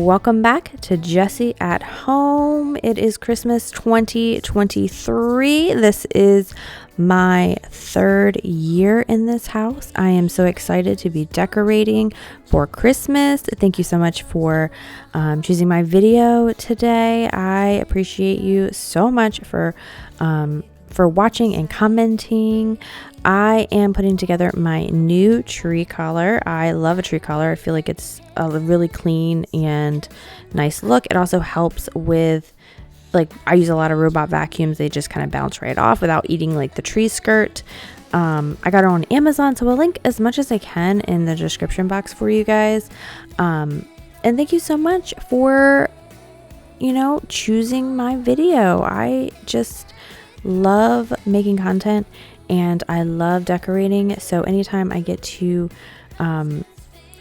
Welcome back to Jessie at Home. It is Christmas 2023. This is my third year in this house. I am so excited to be decorating for Christmas. Thank you so much for choosing my video today. I appreciate you so much for watching and commenting. I am putting together my new tree color. I love a tree color. I feel like it's a really clean and nice look. It also helps with, like, I use a lot of robot vacuums. They just kind of bounce right off without eating like the tree skirt. I got it on Amazon, so I'll link as much as I can in the description box for you guys. And thank you so much for, choosing my video. I just love making content and I love decorating, so anytime I get to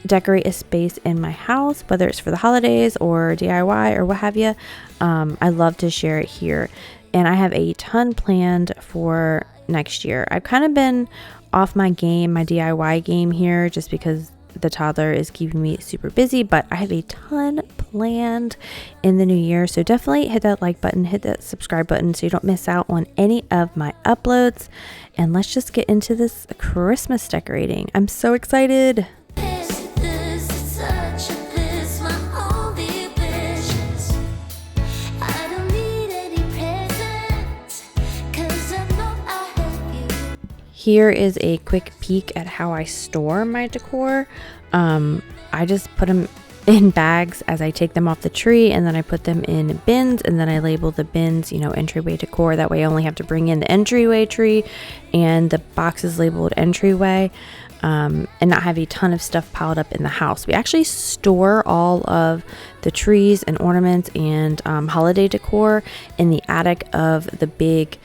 decorate a space in my house, whether it's for the holidays or DIY or what have you, I love to share it here. And I have a ton planned for next year. I've kind of been off my DIY game here, just because the toddler is keeping me super busy, but I have a ton planned in the new year. So definitely hit that like button, hit that subscribe button so you don't miss out on any of my uploads. And let's just get into this Christmas decorating. I'm so excited. Here is a quick peek at how I store my decor. I just put them in bags as I take them off the tree, and then I put them in bins, and then I label the bins, entryway decor. That way I only have to bring in the entryway tree and the boxes labeled entryway, and not have a ton of stuff piled up in the house. We actually store all of the trees and ornaments and holiday decor in the attic of the big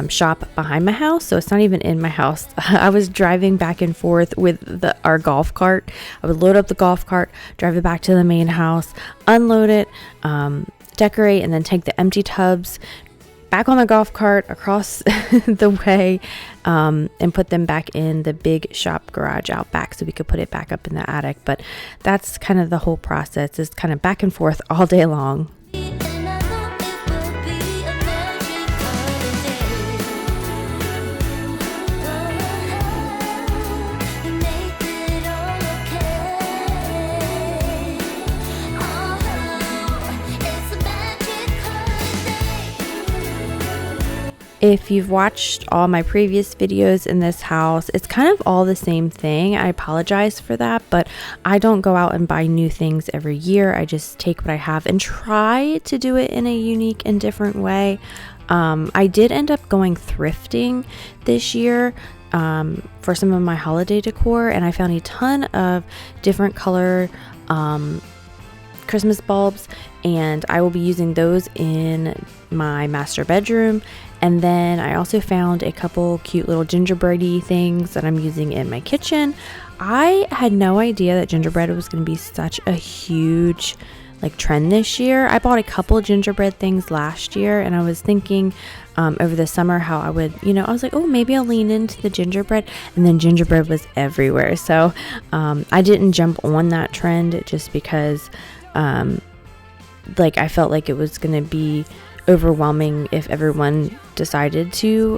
shop behind my house, so it's not even in my house. I was driving back and forth with our golf cart. I would load up the golf cart, drive it back to the main house, unload it, decorate, and then take the empty tubs back on the golf cart across the way, and put them back in the big shop garage out back so we could put it back up in the attic. But that's kind of the whole process, is kind of back and forth all day long. If you've watched all my previous videos in this house, it's kind of all the same thing. I apologize for that, but I don't go out and buy new things every year. I just take what I have and try to do it in a unique and different way. I did end up going thrifting this year for some of my holiday decor, and I found a ton of different color Christmas bulbs, and I will be using those in my master bedroom. And then I also found a couple cute little gingerbready things that I'm using in my kitchen. I had no idea that gingerbread was going to be such a huge trend this year. I bought a couple gingerbread things last year, and I was thinking over the summer how I would, I was like, oh, maybe I'll lean into the gingerbread, and then gingerbread was everywhere. So I didn't jump on that trend just because I felt like it was going to be overwhelming if everyone decided to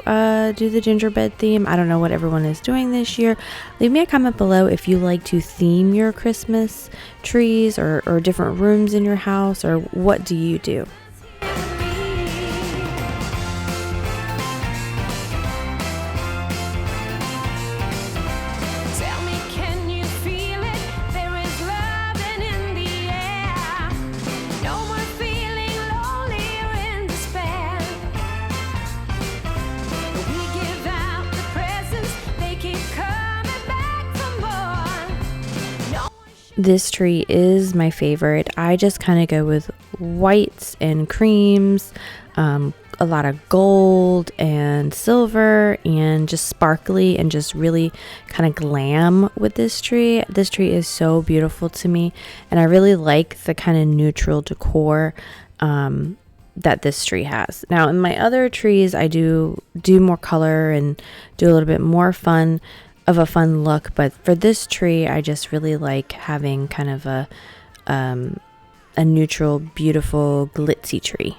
do the gingerbread theme. I don't know what everyone is doing this year. Leave me a comment below if you like to theme your Christmas trees or different rooms in your house, or what do you do? This tree is my favorite. I just kind of go with whites and creams, a lot of gold and silver, and just sparkly, and just really kind of glam with this tree. This tree is so beautiful to me, and I really like the kind of neutral decor that this tree has. Now in my other trees, I do more color and do a little bit more fun look, but for this tree I just really like having kind of a a neutral, beautiful, glitzy tree.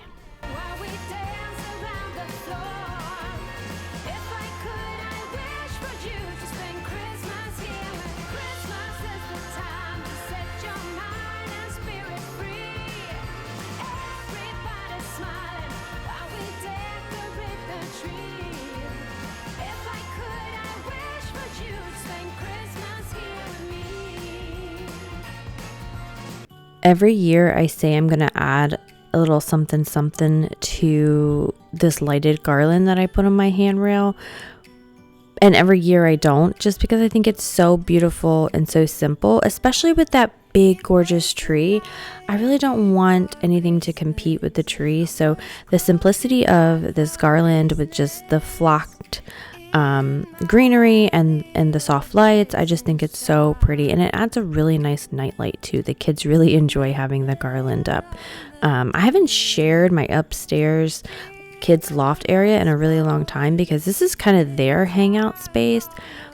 Every year I say I'm going to add a little something something to this lighted garland that I put on my handrail. And every year I don't, just because I think it's so beautiful and so simple, especially with that big gorgeous tree. I really don't want anything to compete with the tree. So the simplicity of this garland with just the flocked greenery and the soft lights, I just think it's so pretty, and it adds a really nice night light too. The kids really enjoy having the garland up. I haven't shared my upstairs kids loft area in a really long time because this is kind of their hangout space.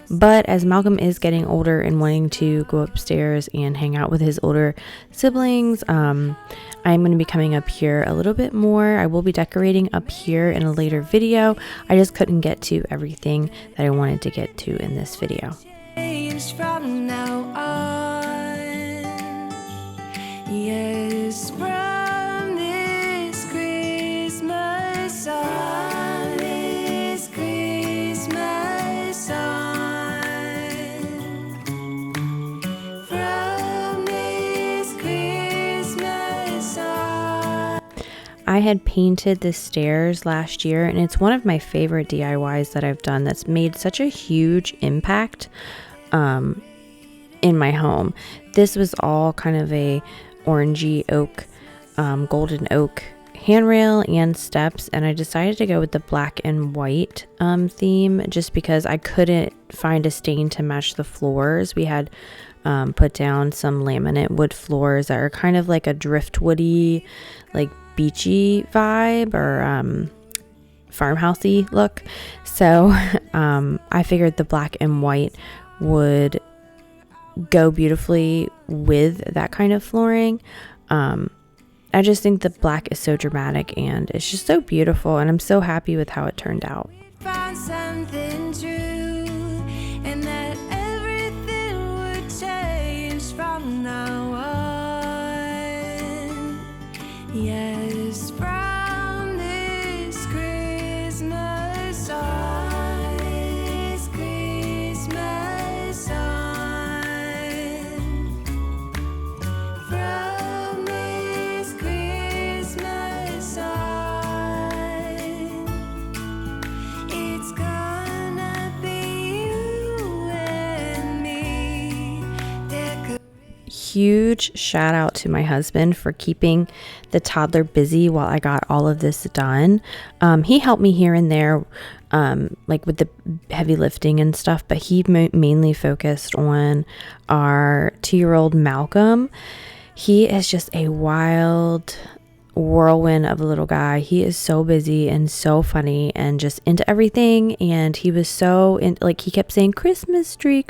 But as Malcolm is getting older and wanting to go upstairs and hang out with his older siblings, I'm going to be coming up here a little bit more. I will be decorating up here in a later video. I just couldn't get to everything that I wanted to get to in this video. From now on, yes, from this Christmas on, this Christmas on. I had painted the stairs last year, and it's one of my favorite DIYs that I've done that's made such a huge impact in my home. This was all kind of a orangey oak, golden oak handrail and steps, and I decided to go with the black and white theme just because I couldn't find a stain to match the floors. We had put down some laminate wood floors that are kind of like a driftwoody, like beachy vibe or farmhousey look. So I figured the black and white would go beautifully with that kind of flooring. I just think the black is so dramatic and it's just so beautiful, and I'm so happy with how it turned out. Found something true, and that everything would change from now on. Yes, from this Christmas on, this Christmas on, from this Christmas on, it's gonna be you and me. Huge shout out to my husband for keeping the toddler busy while I got all of this done. He helped me here and there, like with the heavy lifting and stuff, but he mainly focused on our 2-year-old Malcolm. He is just a wild whirlwind of a little guy. He is so busy and so funny and just into everything, and he was so like he kept saying Christmas tree,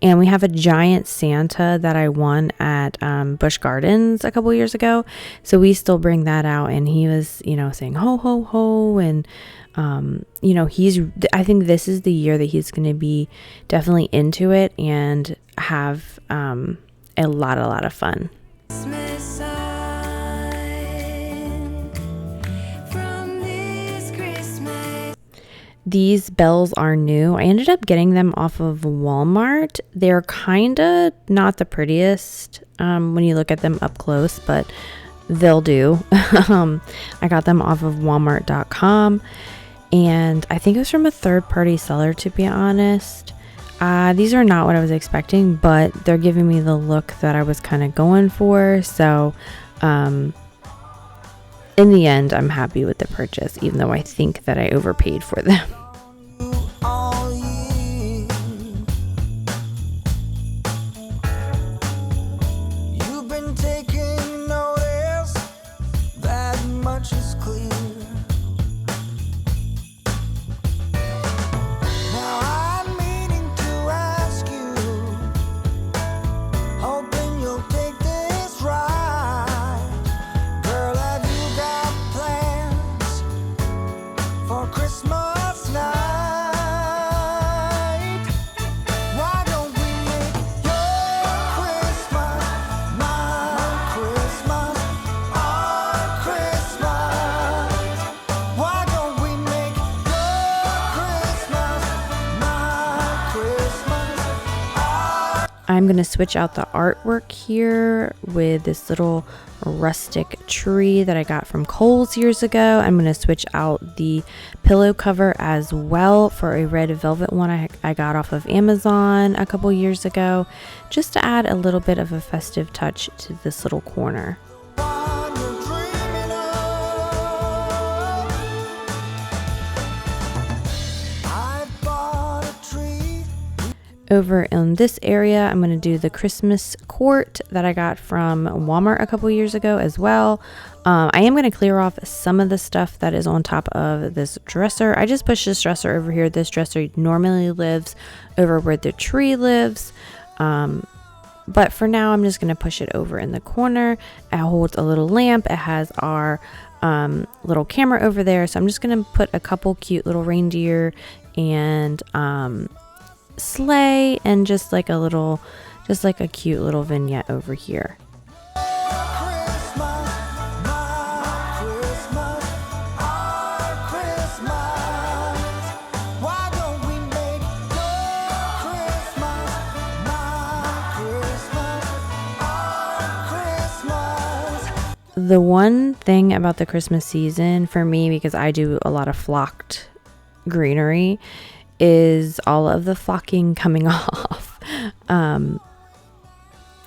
and we have a giant Santa that I won at Busch Gardens a couple years ago, so we still bring that out, and he was saying ho ho ho, and I think this is the year that he's going to be definitely into it and have a lot of fun. These bells are new. I ended up getting them off of Walmart. They're kind of not the prettiest when you look at them up close, but they'll do. I got them off of Walmart.com, and I think it was from a third-party seller, to be honest. These are not what I was expecting, but they're giving me the look that I was kind of going for. So in the end, I'm happy with the purchase, even though I think that I overpaid for them. You've been taking notice, that much is clear. Now I'm meaning to ask you, hoping you'll take this ride. I'm going to switch out the artwork here with this little rustic tree that I got from Kohl's years ago. I'm going to switch out the pillow cover as well for a red velvet one I got off of Amazon a couple years ago, just to add a little bit of a festive touch to this little corner. Over in this area, I'm going to do the Christmas court that I got from Walmart a couple years ago as well. I am going to clear off some of the stuff that is on top of this dresser. I just pushed this dresser over here. This dresser normally lives over where the tree lives. But for now, I'm just going to push it over in the corner. It holds a little lamp. It has our little camera over there. So I'm just going to put a couple cute little reindeer and sleigh and just like a cute little vignette over here. The one thing about the Christmas season for me, because I do a lot of flocked greenery, is all of the flocking coming off. I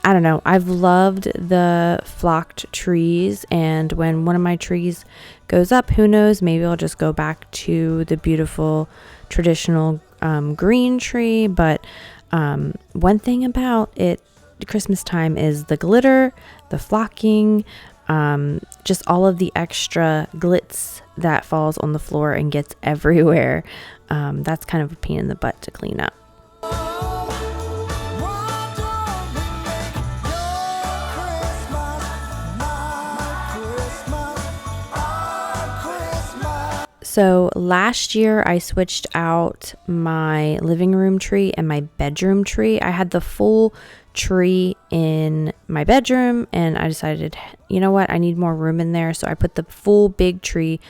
don't know. I've loved the flocked trees, and when one of my trees goes up, who knows, maybe I'll just go back to the beautiful traditional green tree. But one thing about it, Christmas time, is the glitter, the flocking, just all of the extra glitz that falls on the floor and gets everywhere. That's kind of a pain in the butt to clean up. So last year I switched out my living room tree and my bedroom tree. I had the full tree in my bedroom and I decided, you know what, I need more room in there. So I put the full big tree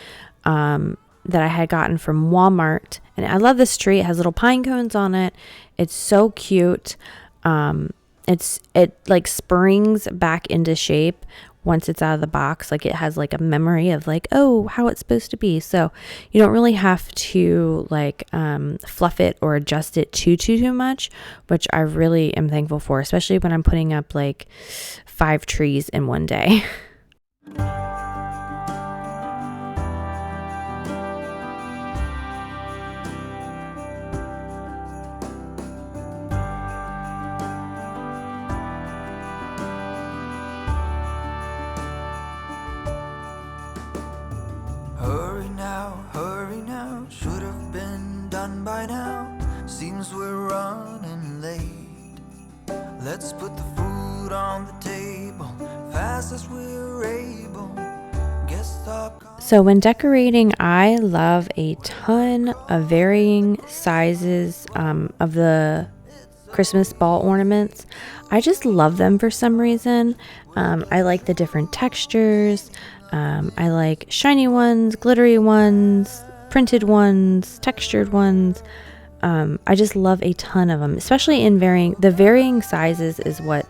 that I had gotten from Walmart. And I love this tree. It has little pine cones on it. It's so cute. It like springs back into shape once it's out of the box. Like it has like a memory of like, oh, how it's supposed to be. So you don't really have to like fluff it or adjust it too much, which I really am thankful for, especially when I'm putting up like 5 trees in one day. Hurry now, should have been done by now. Seems we're running late. Let's put the food on the table, fast as we're able. So when decorating, I love a ton of varying sizes of the Christmas ball ornaments. I just love them for some reason. I like the different textures. I like shiny ones, glittery ones, printed ones, textured ones. I just love a ton of them, especially in varying sizes is what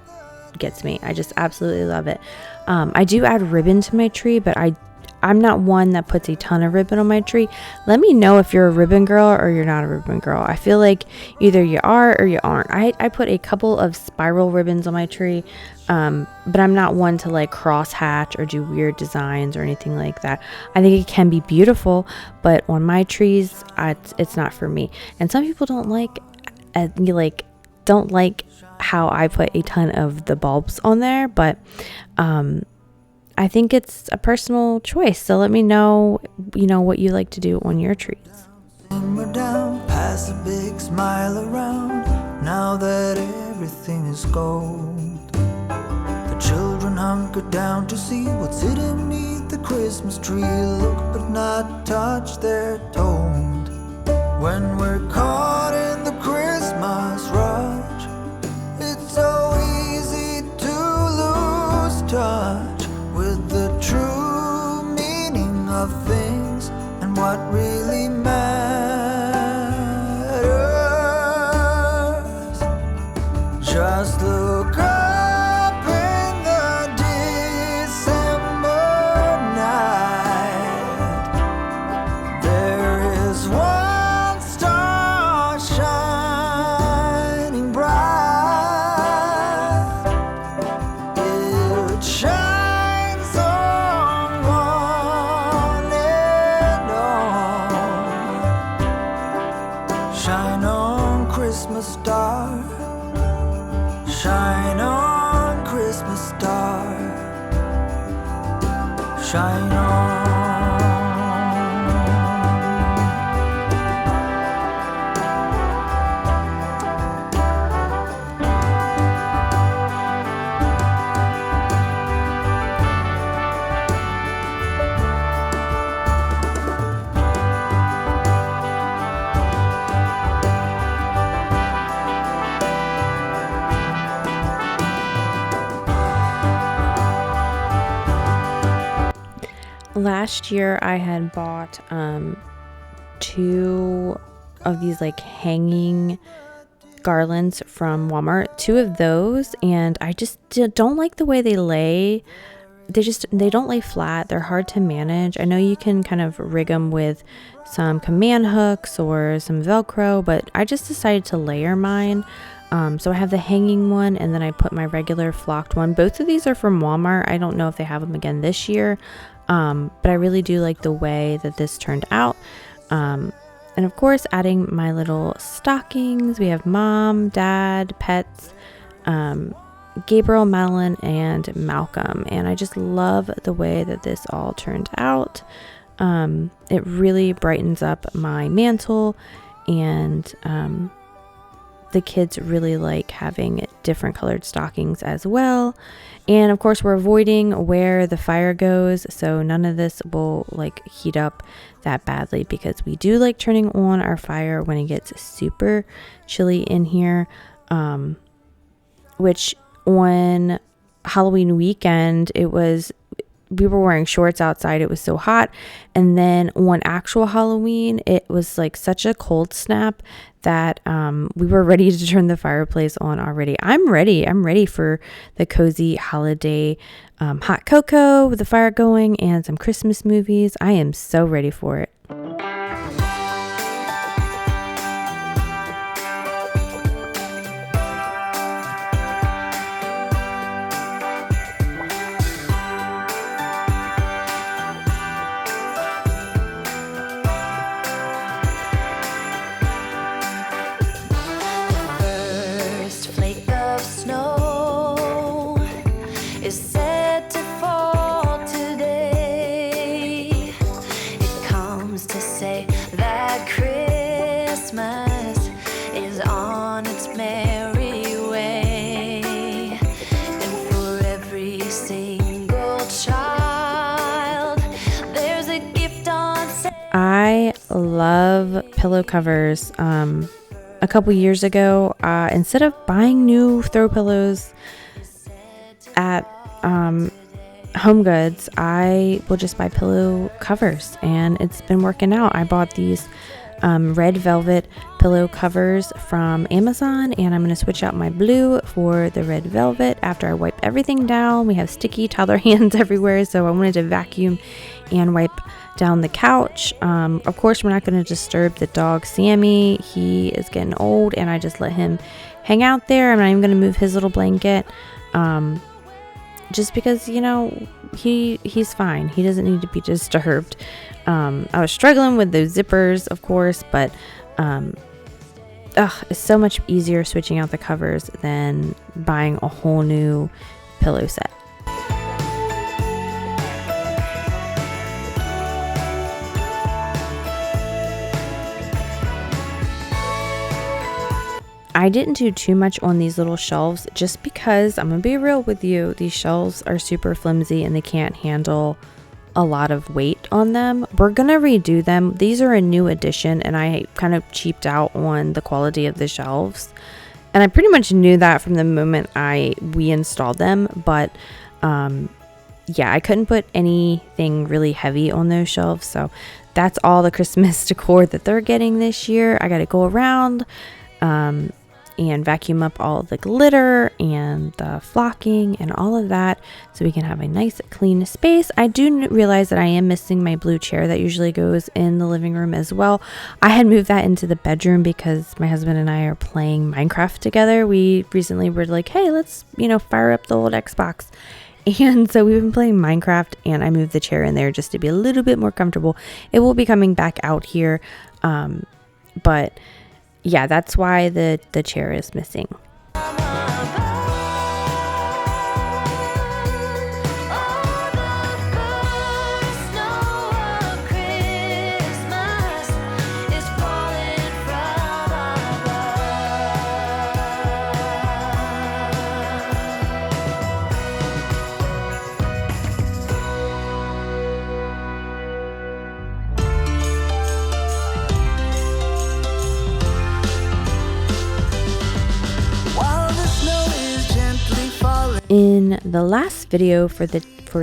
gets me. I just absolutely love it. I do add ribbon to my tree, but I'm not one that puts a ton of ribbon on my tree. Let me know if you're a ribbon girl or you're not a ribbon girl. I feel like either you are or you aren't. I put a couple of spiral ribbons on my tree, but I'm not one to like cross hatch or do weird designs or anything like that. I think it can be beautiful, but on my trees, it's not for me. And some people don't like how I put a ton of the bulbs on there, but I think it's a personal choice. So let me know, what you like to do on your trees. Simmer down, pass a big smile around, now that everything is gold. The children hunker down to see what's hidden beneath the Christmas tree. Look but not touch, they're told. When we're caught in the Christmas rush, it's so easy to lose touch with the true meaning of things and what really matters. Just shine on. Last year I had bought 2 of these like hanging garlands from Walmart, 2 of those, and I just don't like the way they lay. They don't lay flat. They're hard to manage. I know you can kind of rig them with some command hooks or some Velcro, but I just decided to layer mine. So I have the hanging one, and then I put my regular flocked one. Both of these are from Walmart. I don't know if they have them again this year, but I really do like the way that this turned out. And of course, adding my little stockings. We have Mom, Dad, pets, Gabriel, Madeline, and Malcolm. And I just love the way that this all turned out. It really brightens up my mantle, and the kids really like having different colored stockings as well. And of course, we're avoiding where the fire goes, so none of this will like heat up that badly, because we do like turning on our fire when it gets super chilly in here, which on Halloween weekend we were wearing shorts outside. It was so hot. And then on actual Halloween, it was like such a cold snap that we were ready to turn the fireplace on already. I'm ready for the cozy holiday hot cocoa with the fire going and some Christmas movies. I am so ready for it. I love pillow covers. A couple years ago, instead of buying new throw pillows at Home Goods, I will just buy pillow covers, and it's been working out. I bought these red velvet pillow covers from Amazon, and I'm going to switch out my blue for the red velvet after I wipe everything down. We have sticky toddler hands everywhere, so I wanted to vacuum and wipe down the couch. Of course, we're not going to disturb the dog Sammy. He is getting old, and I just let him hang out there. I'm not even going to move his little blanket, just because, you know, he's fine. He doesn't need to be disturbed. I was struggling with those zippers, of course, but it's so much easier switching out the covers than buying a whole new pillow set. I didn't do too much on these little shelves just because, I'm going to be real with you, these shelves are super flimsy and they can't handle a lot of weight on them. We're going to redo them. These are a new addition, and I kind of cheaped out on the quality of the shelves. And I pretty much knew that from the moment we installed them, but yeah, I couldn't put anything really heavy on those shelves. So that's all the Christmas decor that they're getting this year. I got to go around and vacuum up all the glitter and the flocking and all of that, so we can have a nice clean space. I do realize that I am missing my blue chair that usually goes in the living room as well. I had moved that into the bedroom because my husband and I are playing Minecraft together. We recently were like, hey, let's, fire up the old Xbox. And so we've been playing Minecraft, and I moved the chair in there just to be a little bit more comfortable. It will be coming back out here, but yeah, that's why the chair is missing. the last video for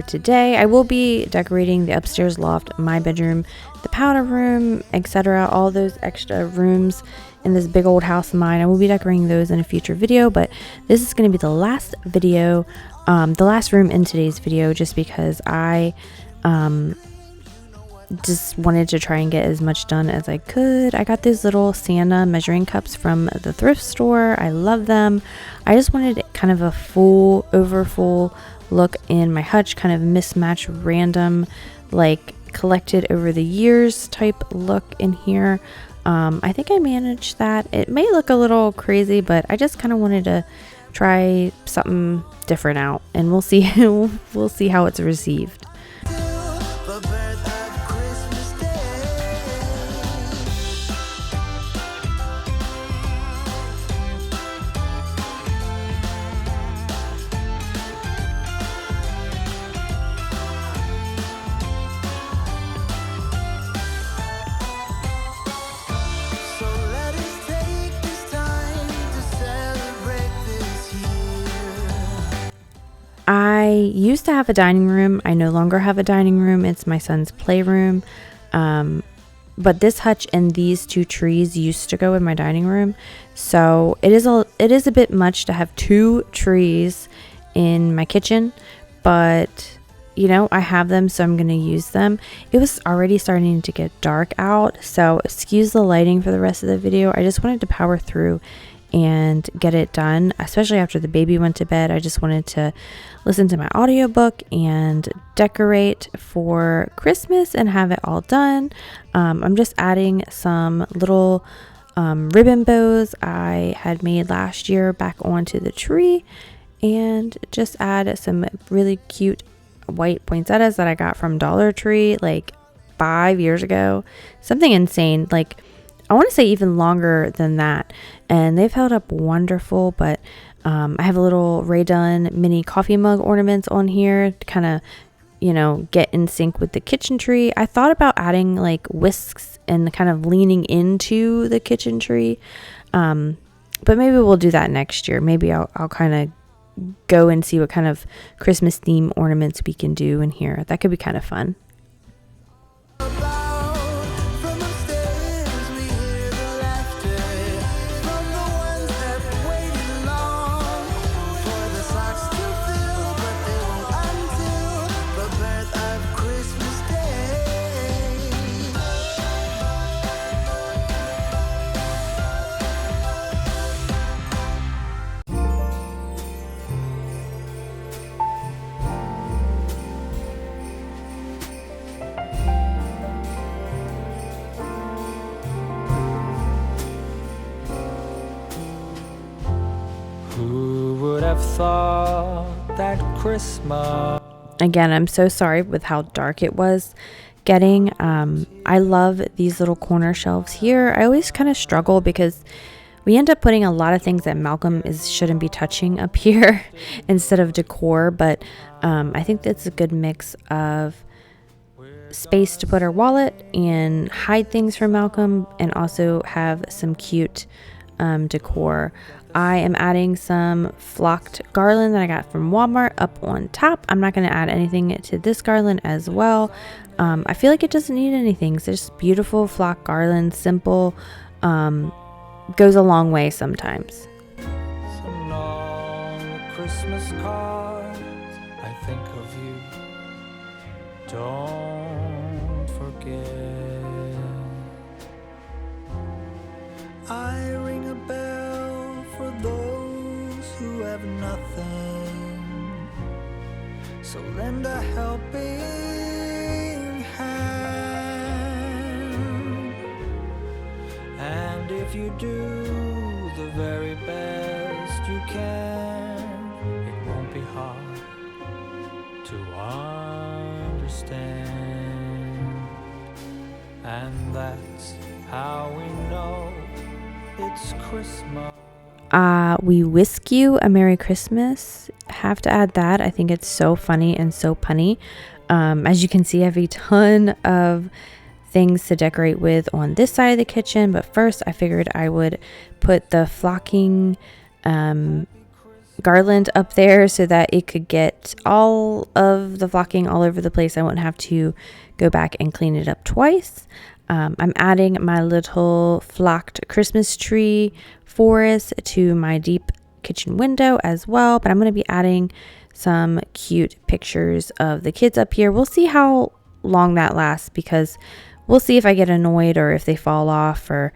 today. I will be decorating the upstairs loft, my bedroom, the powder room, etc. All those extra rooms in this big old house of mine. I will be decorating those in a future video, but this is going to be the last video, the last room in today's video, just because I just wanted to try and get as much done as I could. I got these little Santa measuring cups from the thrift store. I love them. I just wanted kind of a full look in my hutch, kind of mismatch, random, like collected over the years type look in here. I think I managed that. It may look a little crazy, but I just kind of wanted to try something different out, and we'll see we'll see how it's received. I used to have a dining room. I no longer have a dining room. It's my son's playroom. But this hutch and these two trees used to go in my dining room. So it is a bit much to have two trees in my kitchen, but you know, I have them, so I'm going to use them. It was already starting to get dark out, so excuse the lighting for the rest of the video. I just wanted to power through and get it done, especially after the baby went to bed. I just wanted to listen to my audiobook and decorate for Christmas and have it all done. I'm just adding some little ribbon bows I had made last year back onto the tree, and just add some really cute white poinsettias that I got from Dollar Tree like 5 years ago. Something insane, like I want to say even longer than that, and they've held up wonderful. But I have a little Ray Dunn mini coffee mug ornaments on here to kind of, you know, get in sync with the kitchen tree. I thought about adding like whisks and kind of leaning into the kitchen tree, but maybe we'll do that next year. Maybe I'll kind of go and see what kind of Christmas theme ornaments we can do in here. That could be kind of fun. Thought that Christmas. Again, I'm so sorry with how dark it was getting. I love these little corner shelves here. I always kind of struggle because we end up putting a lot of things that Malcolm shouldn't be touching up here instead of decor, but I think that's a good mix of space to put our wallet and hide things from Malcolm, and also have some cute decor. I am adding some flocked garland that I got from Walmart up on top. I'm not going to add anything to this garland as well. I feel like it doesn't need anything. It's just beautiful flocked garland, simple, goes a long way sometimes. Some long Christmas cards, I think of you. Don't forget. I ring a bell for those who have nothing, so lend a helping hand. And if you do the very best you can, it won't be hard to understand. And that's how we know it's Christmas. We whisk you a Merry Christmas. Have to add that. I think it's so funny and so punny. As you can see, I have a ton of things to decorate with on this side of the kitchen, but first I figured I would put the flocking garland up there so that it could get all of the flocking all over the place. I won't have to go back and clean it up twice. I'm adding my little flocked Christmas tree forest to my deep kitchen window as well, but I'm going to be adding some cute pictures of the kids up here. We'll see how long that lasts, because we'll see if I get annoyed or if they fall off or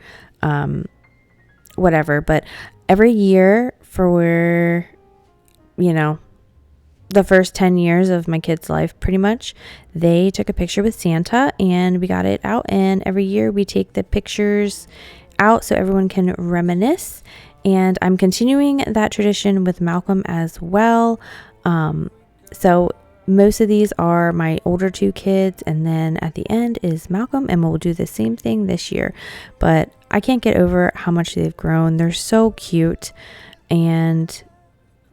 whatever. But every year for, the first 10 years of my kids' life, pretty much, they took a picture with Santa and we got it out. And every year we take the pictures out so everyone can reminisce. And I'm continuing that tradition with Malcolm as well. So most of these are my older two kids, and then at the end is Malcolm, and we'll do the same thing this year. But I can't get over how much they've grown. They're so cute, and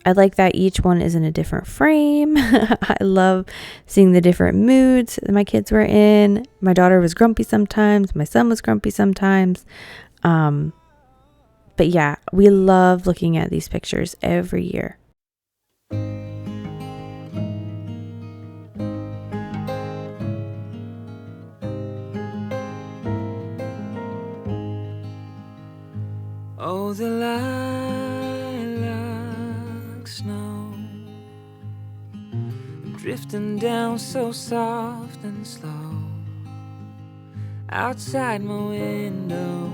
I like that each one is in a different frame. I love seeing the different moods that my kids were in. My daughter was grumpy sometimes. My son was grumpy sometimes. But yeah, we love looking at these pictures every year. Oh, the lilac snow drifting down so soft and slow outside my window.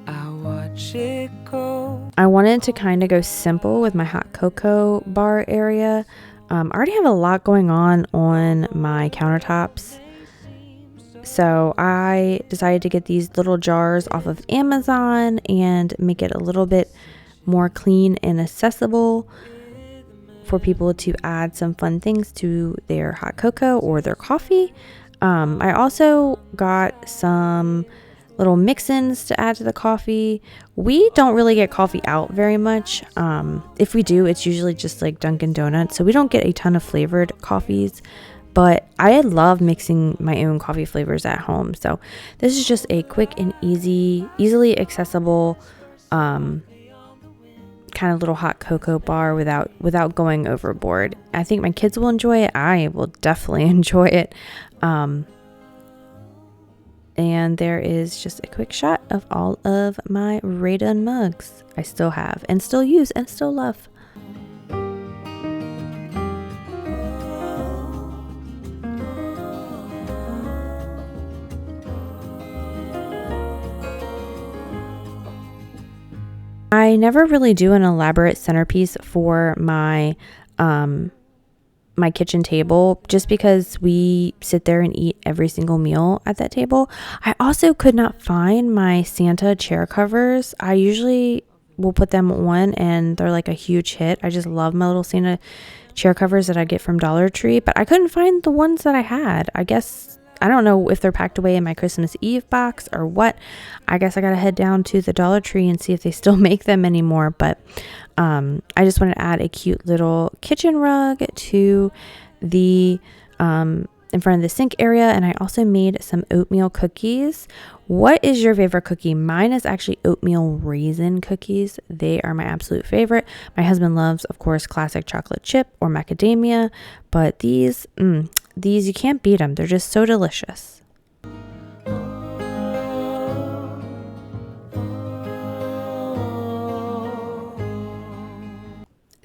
I watch it go. I wanted to kind of go simple with my hot cocoa bar area. I already have a lot going on my countertops. So I decided to get these little jars off of Amazon and make it a little bit more clean and accessible for people to add some fun things to their hot cocoa or their coffee. I also got some little mix-ins to add to the coffee. We don't really get coffee out very much. If we do, it's usually just like Dunkin' Donuts. So we don't get a ton of flavored coffees. But I love mixing my own coffee flavors at home. So this is just a quick and easily accessible kind of little hot cocoa bar without going overboard. I think my kids will enjoy it. I will definitely enjoy it. And there is just a quick shot of all of my Ray-Dun mugs I still have and still use and still love. I never really do an elaborate centerpiece for my my kitchen table, just because we sit there and eat every single meal at that table. I also could not find my Santa chair covers. I usually will put them on and they're like a huge hit. I just love my little Santa chair covers that I get from Dollar Tree, but I couldn't find the ones that I had. I guess I don't know if they're packed away in my Christmas Eve box or what. I guess I gotta head down to the Dollar Tree and see if they still make them anymore. But I just wanted to add a cute little kitchen rug to the in front of the sink area. And I also made some oatmeal cookies. What is your favorite cookie? Mine is actually oatmeal raisin cookies. They are my absolute favorite. My husband loves, of course, classic chocolate chip or macadamia, but these you can't beat them. They're just so delicious.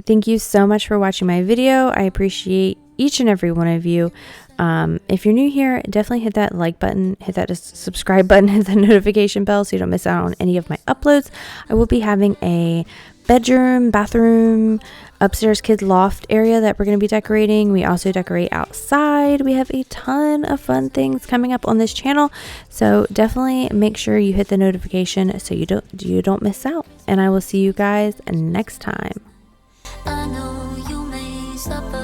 Thank you so much for watching my video. I appreciate each and every one of you. If you're new here, definitely hit that like button, hit that subscribe button, hit the notification bell so you don't miss out on any of my uploads. I will be having a bedroom, bathroom, upstairs kids loft area that we're going to be decorating. We also decorate outside. We have a ton of fun things coming up on this channel, so definitely make sure you hit the notification so you don't miss out. And I will see you guys next time. I know you may suffer